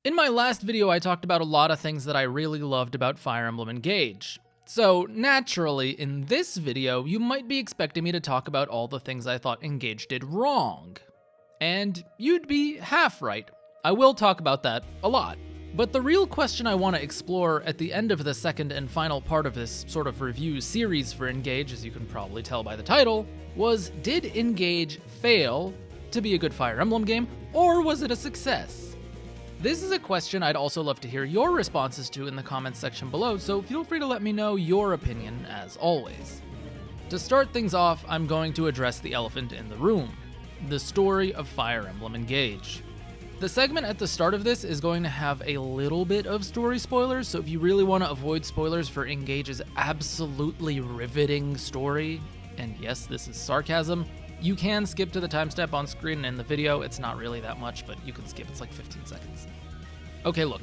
In my last video, I talked about a lot of things that I really loved about Fire Emblem Engage. So, naturally, in this video, you might be expecting me to talk about all the things I thought Engage did wrong. And you'd be half right. I will talk about that a lot. But the real question I want to explore at the end of the second and final part of this sort of review series for Engage, as you can probably tell by the title, was did Engage fail to be a good Fire Emblem game, or was it a success? This is a question I'd also love to hear your responses to in the comments section below, so feel free to let me know your opinion as always. To start things off, I'm going to address the elephant in the room, the story of Fire Emblem Engage. The segment at the start of this is going to have a little bit of story spoilers, so if you really want to avoid spoilers for Engage's absolutely riveting story, and yes, this is sarcasm, you can skip to the timestamp on screen in the video. It's not really that much, but you can skip. It's like 15 seconds. Okay, look.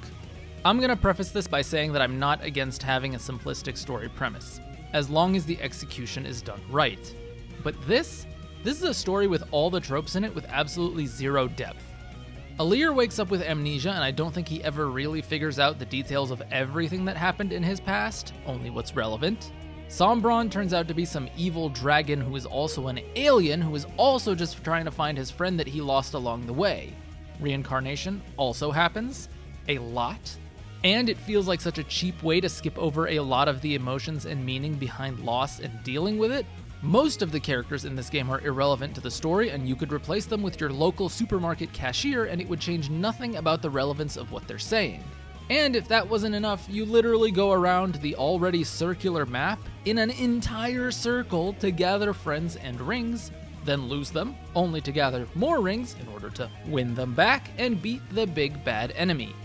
I'm going to preface this by saying that I'm not against having a simplistic story premise, as long as the execution is done right. But this is a story with all the tropes in it with absolutely zero depth. Alear wakes up with amnesia, and I don't think he ever really figures out the details of everything that happened in his past, only what's relevant. Sombron turns out to be some evil dragon who is also an alien who is also just trying to find his friend that he lost along the way. Reincarnation also happens. A lot. And it feels like such a cheap way to skip over a lot of the emotions and meaning behind loss and dealing with it. Most of the characters in this game are irrelevant to the story, and you could replace them with your local supermarket cashier and it would change nothing about the relevance of what they're saying. And if that wasn't enough, you literally go around the already circular map in an entire circle to gather friends and rings, then lose them, only to gather more rings in order to win them back and beat the big bad enemy.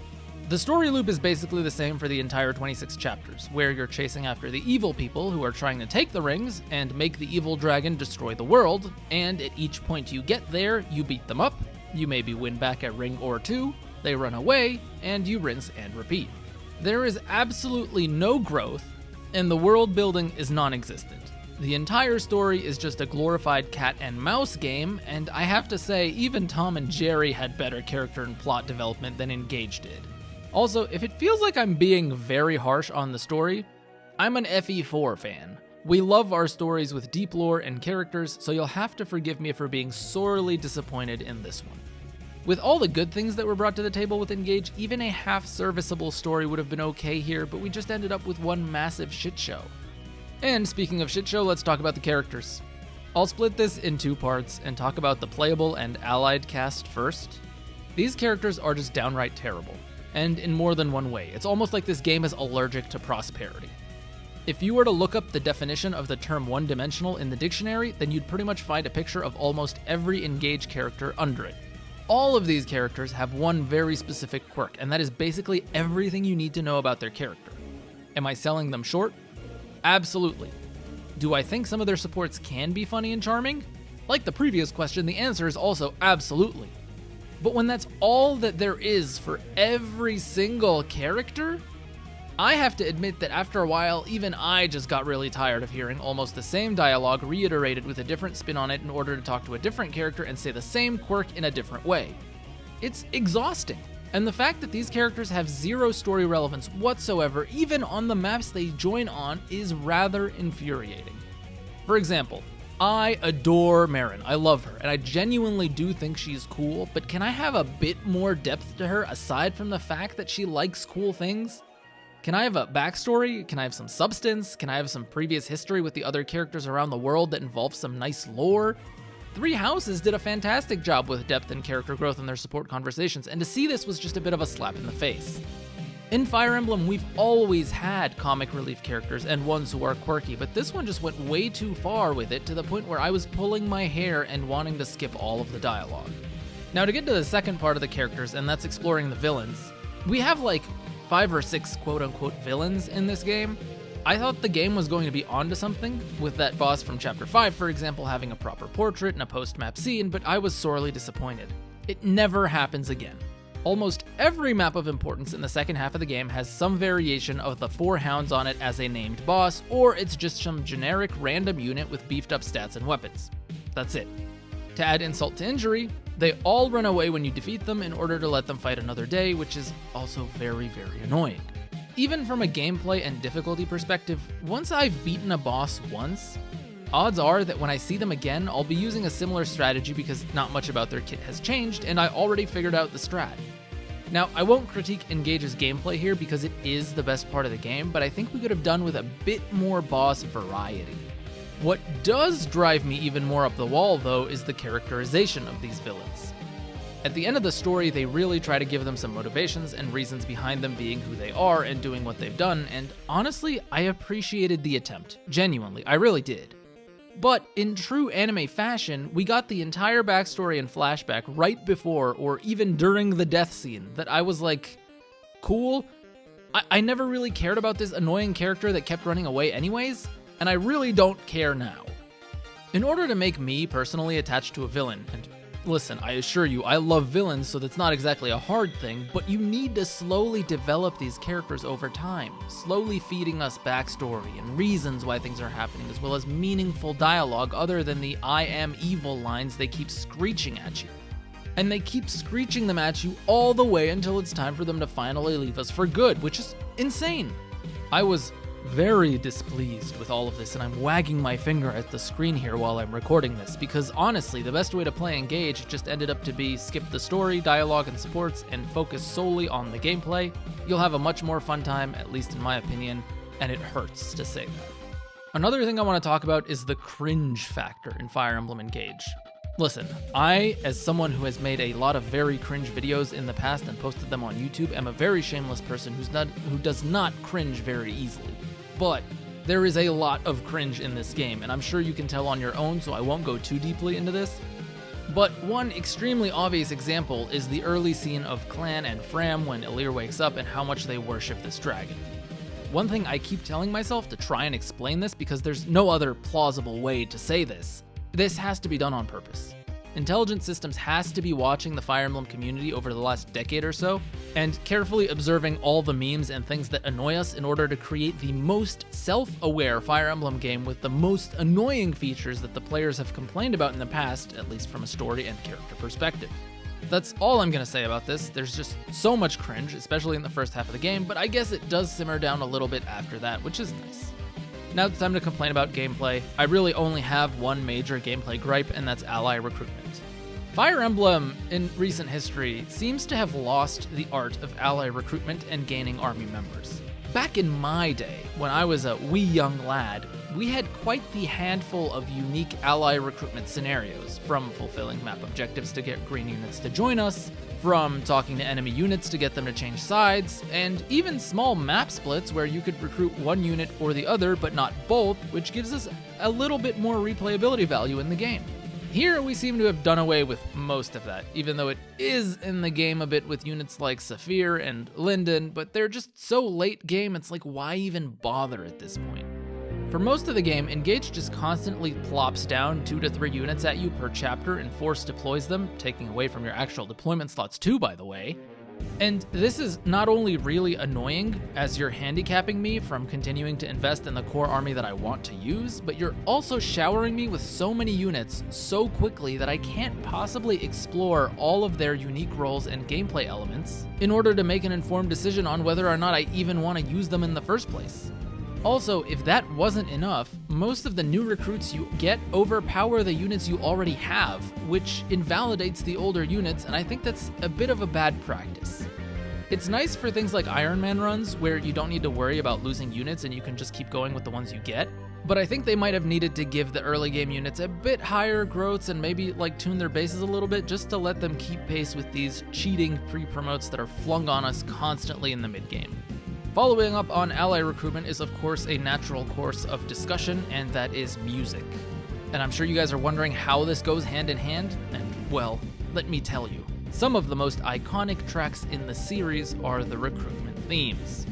The story loop is basically the same for the entire 26 chapters, where you're chasing after the evil people who are trying to take the rings and make the evil dragon destroy the world, and at each point you get there, you beat them up, you maybe win back a ring or two, they run away, and you rinse and repeat. There is absolutely no growth, and the world building is non-existent. The entire story is just a glorified cat and mouse game, and I have to say, even Tom and Jerry had better character and plot development than Engage did. Also, if it feels like I'm being very harsh on the story, I'm an FE4 fan. We love our stories with deep lore and characters, so you'll have to forgive me for being sorely disappointed in this one. With all the good things that were brought to the table with Engage, even a half-serviceable story would have been okay here, but we just ended up with one massive shitshow. And speaking of shitshow, let's talk about the characters. I'll split this in two parts and talk about the playable and allied cast first. These characters are just downright terrible, and in more than one way. It's almost like this game is allergic to prosperity. If you were to look up the definition of the term one-dimensional in the dictionary, then you'd pretty much find a picture of almost every Engage character under it. All of these characters have one very specific quirk, and that is basically everything you need to know about their character. Am I selling them short? Absolutely. Do I think some of their supports can be funny and charming? Like the previous question, the answer is also absolutely. But when that's all that there is for every single character, I have to admit that after a while, even I just got really tired of hearing almost the same dialogue reiterated with a different spin on it in order to talk to a different character and say the same quirk in a different way. It's exhausting. And the fact that these characters have zero story relevance whatsoever, even on the maps they join on, is rather infuriating. For example, I adore Marin. I love her, and I genuinely do think she's cool, but can I have a bit more depth to her aside from the fact that she likes cool things? Can I have a backstory? Can I have some substance? Can I have some previous history with the other characters around the world that involves some nice lore? Three Houses did a fantastic job with depth and character growth in their support conversations, and to see this was just a bit of a slap in the face. In Fire Emblem, we've always had comic relief characters and ones who are quirky, but this one just went way too far with it to the point where I was pulling my hair and wanting to skip all of the dialogue. Now to get to the second part of the characters, and that's exploring the villains, we have like 5 or 6 quote-unquote villains in this game. I thought the game was going to be onto something, with that boss from Chapter 5, for example, having a proper portrait and a post-map scene, but I was sorely disappointed. It never happens again. Almost every map of importance in the second half of the game has some variation of the 4 hounds on it as a named boss, or it's just some generic random unit with beefed up stats and weapons. That's it. To add insult to injury, They all run away when you defeat them in order to let them fight another day, which is also very, very annoying. Even from a gameplay and difficulty perspective, once I've beaten a boss once, odds are that when I see them again, I'll be using a similar strategy because not much about their kit has changed and I already figured out the strat. Now, I won't critique Engage's gameplay here because it is the best part of the game, but I think we could have done with a bit more boss variety. What does drive me even more up the wall, though, is the characterization of these villains. At the end of the story, they really try to give them some motivations and reasons behind them being who they are and doing what they've done, and honestly, I appreciated the attempt. Genuinely, I really did. But in true anime fashion, we got the entire backstory and flashback right before or even during the death scene that I was like, cool. I never really cared about this annoying character that kept running away anyways, and I really don't care now. In order to make me personally attached to a villain, and listen, I assure you, I love villains, so that's not exactly a hard thing, but you need to slowly develop these characters over time, slowly feeding us backstory and reasons why things are happening, as well as meaningful dialogue other than the "I am evil" lines they keep screeching at you. And they keep screeching them at you all the way until it's time for them to finally leave us for good, which is insane. I was very displeased with all of this, and I'm wagging my finger at the screen here while I'm recording this, because honestly, the best way to play Engage just ended up to be skip the story, dialogue, and supports, and focus solely on the gameplay. You'll have a much more fun time, at least in my opinion, and it hurts to say that. Another thing I want to talk about is the cringe factor in Fire Emblem Engage. Listen, I, as someone who has made a lot of very cringe videos in the past and posted them on YouTube, am a very shameless person who does not cringe very easily. But there is a lot of cringe in this game, and I'm sure you can tell on your own, so I won't go too deeply into this. But one extremely obvious example is the early scene of Clan and Fram when Ilir wakes up and how much they worship this dragon. One thing I keep telling myself to try and explain this, because there's no other plausible way to say this has to be done on purpose. Intelligent Systems has to be watching the Fire Emblem community over the last decade or so, and carefully observing all the memes and things that annoy us in order to create the most self-aware Fire Emblem game with the most annoying features that the players have complained about in the past, at least from a story and character perspective. That's all I'm gonna say about this. There's just so much cringe, especially in the first half of the game, but I guess it does simmer down a little bit after that, which is nice. Now it's time to complain about gameplay. I really only have one major gameplay gripe, and that's ally recruitment. Fire Emblem, in recent history, seems to have lost the art of ally recruitment and gaining army members. Back in my day, when I was a wee young lad, we had quite the handful of unique ally recruitment scenarios, from fulfilling map objectives to get green units to join us, from talking to enemy units to get them to change sides, and even small map splits where you could recruit one unit or the other but not both, which gives us a little bit more replayability value in the game. Here we seem to have done away with most of that, even though it is in the game a bit with units like Saphir and Linden, but they're just so late game, it's like, why even bother at this point? For most of the game, Engage just constantly plops down 2 to 3 units at you per chapter and force deploys them, taking away from your actual deployment slots too, by the way. And this is not only really annoying, as you're handicapping me from continuing to invest in the core army that I want to use, but you're also showering me with so many units so quickly that I can't possibly explore all of their unique roles and gameplay elements in order to make an informed decision on whether or not I even want to use them in the first place. Also, if that wasn't enough, most of the new recruits you get overpower the units you already have, which invalidates the older units, and I think that's a bit of a bad practice. It's nice for things like Iron Man runs, where you don't need to worry about losing units and you can just keep going with the ones you get, but I think they might have needed to give the early game units a bit higher growths and maybe tune their bases a little bit just to let them keep pace with these cheating pre-promotes that are flung on us constantly in the mid-game. Following up on ally recruitment is of course a natural course of discussion, and that is music. And I'm sure you guys are wondering how this goes hand in hand, and well, let me tell you. Some of the most iconic tracks in the series are the recruitment themes.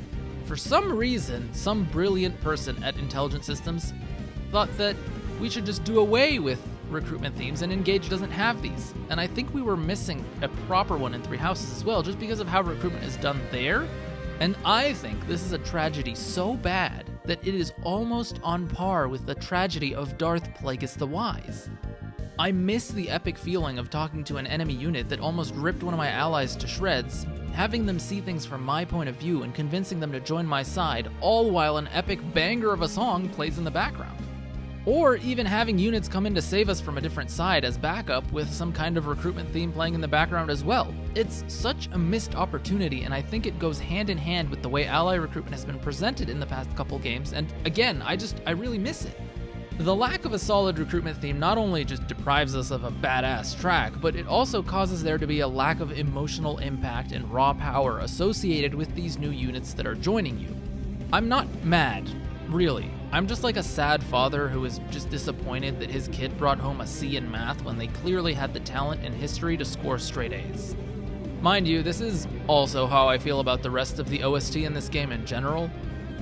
For some reason, some brilliant person at Intelligent Systems thought that we should just do away with recruitment themes, and Engage doesn't have these. And I think we were missing a proper one in Three Houses as well, just because of how recruitment is done there. And I think this is a tragedy so bad that it is almost on par with the tragedy of Darth Plagueis the Wise. I miss the epic feeling of talking to an enemy unit that almost ripped one of my allies to shreds, having them see things from my point of view and convincing them to join my side, all while an epic banger of a song plays in the background. Or even having units come in to save us from a different side as backup with some kind of recruitment theme playing in the background as well. It's such a missed opportunity, and I think it goes hand in hand with the way ally recruitment has been presented in the past couple games, and again, I really miss it. The lack of a solid recruitment theme not only just deprives us of a badass track, but it also causes there to be a lack of emotional impact and raw power associated with these new units that are joining you. I'm not mad, really. I'm just like a sad father who is just disappointed that his kid brought home a C in math when they clearly had the talent and history to score straight A's. Mind you, this is also how I feel about the rest of the OST in this game in general.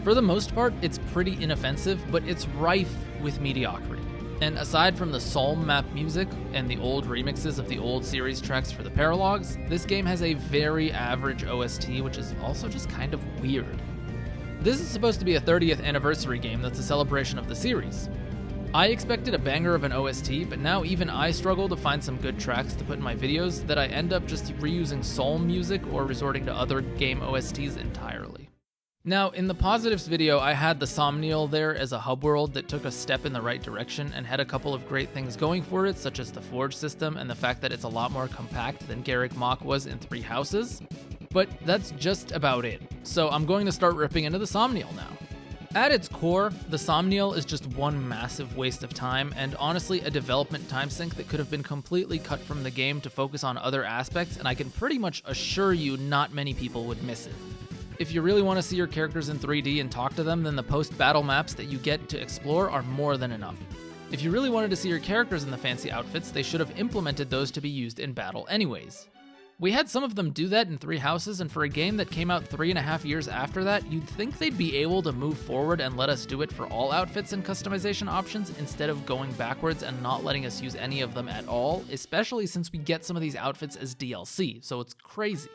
For the most part, it's pretty inoffensive, but it's rife with mediocrity. And aside from the Psalm map music and the old remixes of the old series tracks for the paralogs, this game has a very average OST, which is also just kind of weird. This is supposed to be a 30th anniversary game that's a celebration of the series. I expected a banger of an OST, but now even I struggle to find some good tracks to put in my videos that I end up just reusing Psalm music or resorting to other game OSTs entirely. Now, in the positives video, I had the Somniel there as a hub world that took a step in the right direction and had a couple of great things going for it, such as the Forge system and the fact that it's a lot more compact than Garrick Mach was in 3 Houses. But that's just about it, so I'm going to start ripping into the Somniel now. At its core, the Somniel is just one massive waste of time, and honestly a development time sink that could have been completely cut from the game to focus on other aspects, and I can pretty much assure you not many people would miss it. If you really want to see your characters in 3D and talk to them, then the post-battle maps that you get to explore are more than enough. If you really wanted to see your characters in the fancy outfits, they should have implemented those to be used in battle anyways. We had some of them do that in 3 Houses, and for a game that came out 3.5 years after that, you'd think they'd be able to move forward and let us do it for all outfits and customization options instead of going backwards and not letting us use any of them at all, especially since we get some of these outfits as DLC, so it's crazy.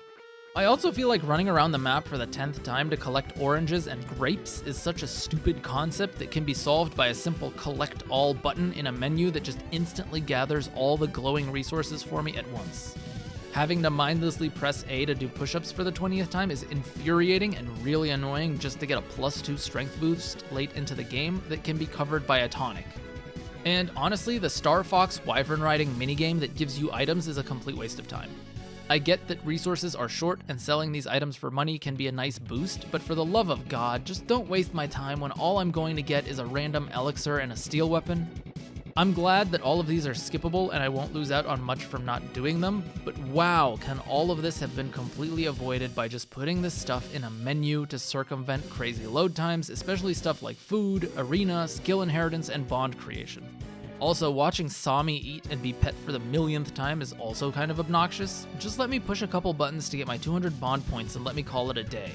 I also feel like running around the map for the 10th time to collect oranges and grapes is such a stupid concept that can be solved by a simple collect all button in a menu that just instantly gathers all the glowing resources for me at once. Having to mindlessly press A to do push-ups for the 20th time is infuriating and really annoying just to get a +2 strength boost late into the game that can be covered by a tonic. And honestly, the Star Fox Wyvern riding minigame that gives you items is a complete waste of time. I get that resources are short and selling these items for money can be a nice boost, but for the love of God, just don't waste my time when all I'm going to get is a random elixir and a steel weapon. I'm glad that all of these are skippable and I won't lose out on much from not doing them, but wow, can all of this have been completely avoided by just putting this stuff in a menu to circumvent crazy load times, especially stuff like food, arena, skill inheritance, and bond creation. Also, watching Sami eat and be pet for the millionth time is also kind of obnoxious. Just let me push a couple buttons to get my 200 bond points and let me call it a day.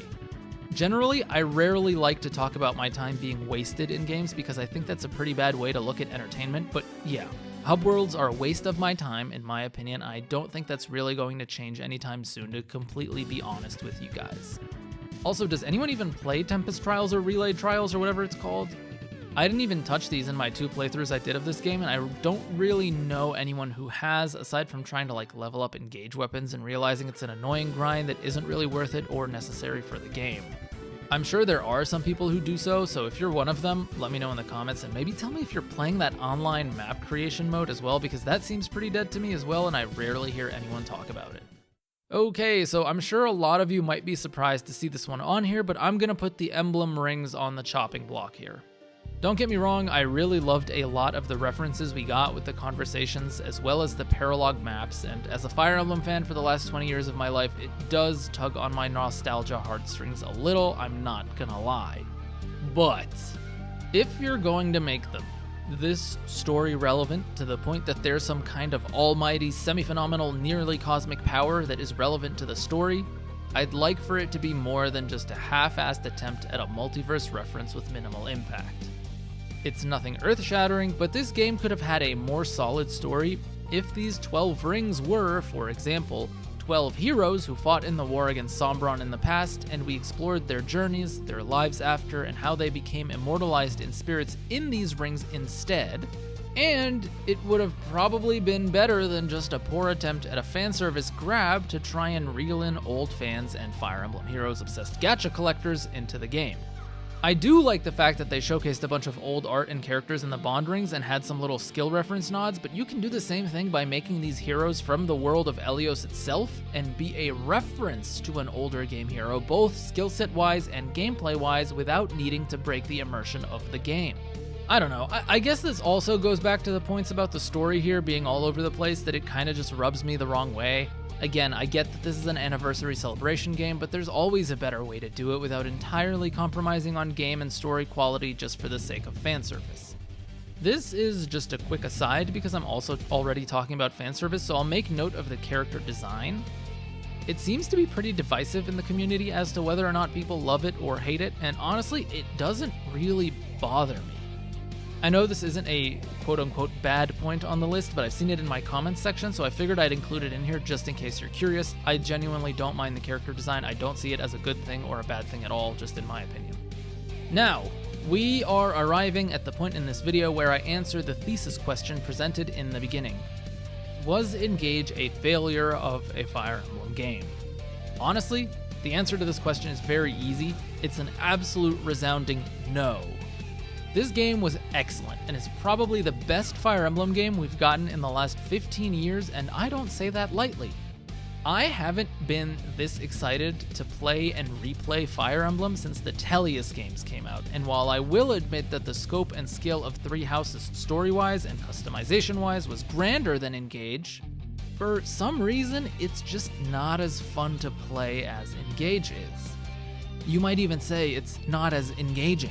Generally, I rarely like to talk about my time being wasted in games because I think that's a pretty bad way to look at entertainment, but yeah, hub worlds are a waste of my time, in my opinion. I don't think that's really going to change anytime soon, to completely be honest with you guys. Also, does anyone even play Tempest Trials or Relay Trials or whatever it's called? I didn't even touch these in my 2 playthroughs I did of this game, and I don't really know anyone who has, aside from trying to level up engage weapons and realizing it's an annoying grind that isn't really worth it or necessary for the game. I'm sure there are some people who do so if you're one of them, let me know in the comments, and maybe tell me if you're playing that online map creation mode as well, because that seems pretty dead to me as well, and I rarely hear anyone talk about it. Okay, so I'm sure a lot of you might be surprised to see this one on here, but I'm gonna put the emblem rings on the chopping block here. Don't get me wrong, I really loved a lot of the references we got with the conversations as well as the paralog maps, and as a Fire Emblem fan for the last 20 years of my life, it does tug on my nostalgia heartstrings a little, I'm not gonna lie. But if you're going to make them this story relevant to the point that there's some kind of almighty, semi-phenomenal, nearly cosmic power that is relevant to the story, I'd like for it to be more than just a half-assed attempt at a multiverse reference with minimal impact. It's nothing earth-shattering, but this game could have had a more solid story if these 12 rings were, for example, 12 heroes who fought in the war against Sombron in the past, and we explored their journeys, their lives after, and how they became immortalized in spirits in these rings instead, And it would have probably been better than just a poor attempt at a fanservice grab to try and reel in old fans and Fire Emblem Heroes obsessed gacha collectors into the game. I do like the fact that they showcased a bunch of old art and characters in the Bond rings and had some little skill reference nods, but you can do the same thing by making these heroes from the world of Elyos itself and be a reference to an older game hero, both skill set wise and gameplay wise, without needing to break the immersion of the game. I don't know, I guess this also goes back to the points about the story here being all over the place, that it kind of just rubs me the wrong way. Again, I get that this is an anniversary celebration game, but there's always a better way to do it without entirely compromising on game and story quality just for the sake of fan service. This is just a quick aside because I'm also already talking about fan service, so I'll make note of the character design. It seems to be pretty divisive in the community as to whether or not people love it or hate it, and honestly, it doesn't really bother me. I know this isn't a quote-unquote bad point on the list, but I've seen it in my comments section, so I figured I'd include it in here just in case you're curious. I genuinely don't mind the character design. I don't see it as a good thing or a bad thing at all, just in my opinion. Now, we are arriving at the point in this video where I answer the thesis question presented in the beginning. Was Engage a failure of a Fire Emblem game? Honestly, the answer to this question is very easy. It's an absolute resounding no. This game was excellent, and is probably the best Fire Emblem game we've gotten in the last 15 years, and I don't say that lightly. I haven't been this excited to play and replay Fire Emblem since the Tellius games came out, and while I will admit that the scope and scale of Three Houses story-wise and customization-wise was grander than Engage, for some reason it's just not as fun to play as Engage is. You might even say it's not as engaging.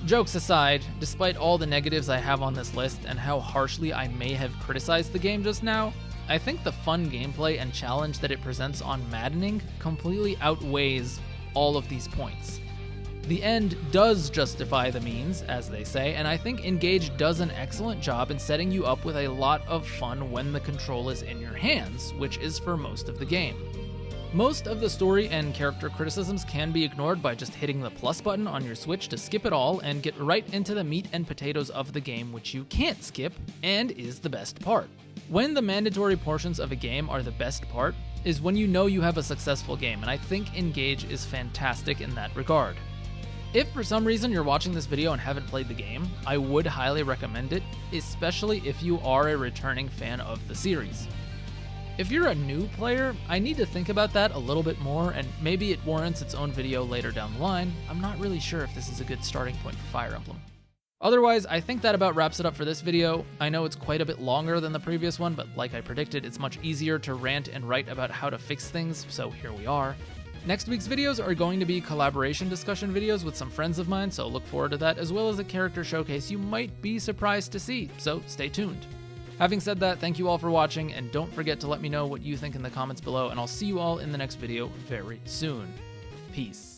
Jokes aside, despite all the negatives I have on this list and how harshly I may have criticized the game just now, I think the fun gameplay and challenge that it presents on Maddening completely outweighs all of these points. The end does justify the means, as they say, and I think Engage does an excellent job in setting you up with a lot of fun when the control is in your hands, which is for most of the game. Most of the story and character criticisms can be ignored by just hitting the plus button on your Switch to skip it all and get right into the meat and potatoes of the game, which you can't skip and is the best part. When the mandatory portions of a game are the best part is when you know you have a successful game, and I think Engage is fantastic in that regard. If for some reason you're watching this video and haven't played the game, I would highly recommend it, especially if you are a returning fan of the series. If you're a new player, I need to think about that a little bit more, and maybe it warrants its own video later down the line. I'm not really sure if this is a good starting point for Fire Emblem. Otherwise, I think that about wraps it up for this video. I know it's quite a bit longer than the previous one, but like I predicted, it's much easier to rant and write about how to fix things, so here we are. Next week's videos are going to be collaboration discussion videos with some friends of mine, so look forward to that, as well as a character showcase you might be surprised to see, so stay tuned. Having said that, thank you all for watching, and don't forget to let me know what you think in the comments below, and I'll see you all in the next video very soon. Peace.